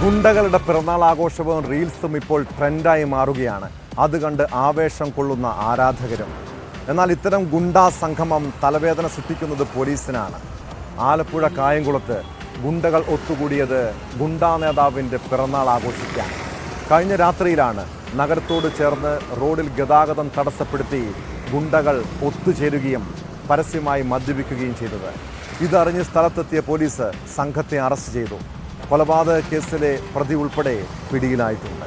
ഗുണ്ടകളുടെ പിറന്നാൾ ആഘോഷവും റീൽസും ഇപ്പോൾ ട്രെൻഡായി മാറുകയാണ്. അത് കണ്ട് ആവേശം കൊള്ളുന്ന ആരാധകരും. എന്നാൽ ഇത്തരം ഗുണ്ടാ സംഗമം തലവേദന സൃഷ്ടിക്കുന്നത് പോലീസിനാണ്. ആലപ്പുഴ കായംകുളത്ത് ഗുണ്ടകൾ ഒത്തുകൂടിയത് ഗുണ്ടാ നേതാവിൻ്റെ പിറന്നാൾ ആഘോഷിക്കാൻ. കഴിഞ്ഞ രാത്രിയിലാണ് നഗരത്തോട് ചേർന്ന് റോഡിൽ ഗതാഗതം തടസ്സപ്പെടുത്തി ഗുണ്ടകൾ ഒത്തുചേരുകയും പരസ്യമായി മദ്യപിക്കുകയും ചെയ്തത്. ഇതറിഞ്ഞ് സ്ഥലത്തെത്തിയ പോലീസ് സംഘത്തെ അറസ്റ്റ് ചെയ്തു. കൊലപാതക കേസിലെ പ്രതി ഉൾപ്പെടെ പിടിയിലായിട്ടുണ്ട്.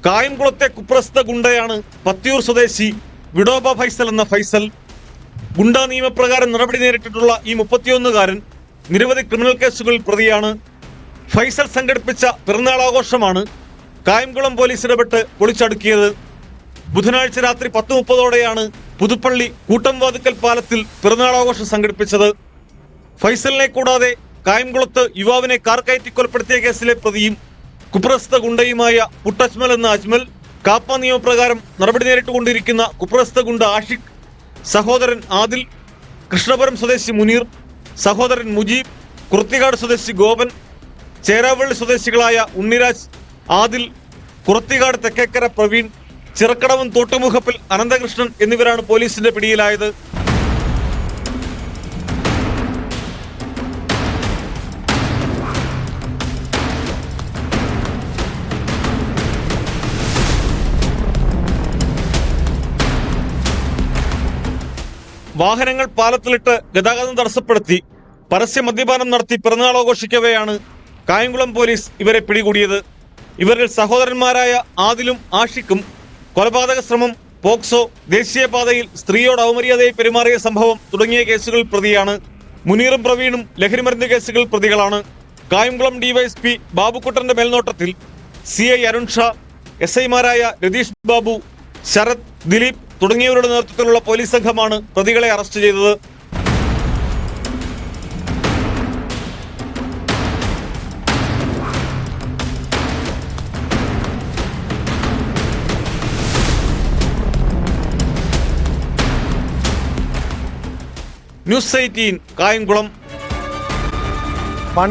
കായംകുളത്തെ കുപ്രസിദ്ധ ഗുണ്ടയാണ് പത്തിയൂർ സ്വദേശി വിഡോബ ഫൈസൽ എന്ന ഫൈസൽ. ഗുണ്ടാ നിയമപ്രകാരം നടപടി നേരിട്ടിട്ടുള്ള ഈ 31-കാരൻ നിരവധി ക്രിമിനൽ കേസുകളിൽ പ്രതിയാണ്. ഫൈസൽ സംഘടിപ്പിച്ച പിറന്നാൾ ആഘോഷമാണ് കായംകുളം പോലീസ് ഇടപെട്ട് പൊളിച്ചടുക്കിയത്. ബുധനാഴ്ച രാത്രി 10:30-ഓടെയാണ് പുതുപ്പള്ളി കൂട്ടംവാതുക്കൽ പാലത്തിൽ പിറന്നാൾ ആഘോഷം സംഘടിപ്പിച്ചത്. ഫൈസലിനെ കൂടാതെ കായംകുളത്ത് യുവാവിനെ കാർ കയറ്റി കൊലപ്പെടുത്തിയ കേസിലെ പ്രതിയും കുപ്രസിദ്ധ ഗുണ്ടയുമായ പുട്ടജ്മൽ എന്ന അജ്മൽ, കാപ്പ നിയമപ്രകാരം നടപടി നേരിട്ടുകൊണ്ടിരിക്കുന്ന കുപ്രസിദ്ധ ഗുണ്ട ആഷിഖ്, സഹോദരൻ ആദിൽ, കൃഷ്ണപുരം സ്വദേശി മുനീർ, സഹോദരൻ മുജീബ്, കുർത്തിക്കാട് സ്വദേശി ഗോപൻ, ചേരാവള്ളി സ്വദേശികളായ ഉണ്ണിരാജ്, ആദിൽ, കുറത്തിക്കാട് തെക്കേക്കര പ്രവീൺ, ചിറക്കടവൻ തോട്ടുമുഖപ്പിൽ അനന്തകൃഷ്ണൻ എന്നിവരാണ് പോലീസിന്റെ പിടിയിലായത്. വാഹനങ്ങൾ പാലത്തിലിട്ട് ഗതാഗതം തടസ്സപ്പെടുത്തി പരസ്യ മദ്യപാനം നടത്തി പിറന്നാൾ ആഘോഷിക്കവെയാണ് കായംകുളം പോലീസ് ഇവരെ പിടികൂടിയത്. ഇവരിൽ സഹോദരന്മാരായ ആദിലും ആഷിഖും കൊലപാതക ശ്രമം, പോക്സോ, ദേശീയപാതയിൽ സ്ത്രീയോട് അവമര്യാദയായി പെരുമാറിയ സംഭവം തുടങ്ങിയ കേസുകളിൽ പ്രതിയാണ്. മുനീറും പ്രവീണും ലഹരിമരുന്ന് കേസുകളിൽ പ്രതികളാണ്. കായംകുളം ഡിവൈഎസ്പി ബാബുക്കുട്ടന്റെ മേൽനോട്ടത്തിൽ CI അരുൺ ഷാ, SI-മാരായ രതീഷ് ബാബു, ശരത്, ദിലീപ് തുടങ്ങിയവരുടെ നേതൃത്വത്തിലുള്ള പോലീസ് സംഘമാണ് പ്രതികളെ അറസ്റ്റ് ചെയ്തത്. ന്യൂസ് 18 കായംകുളം.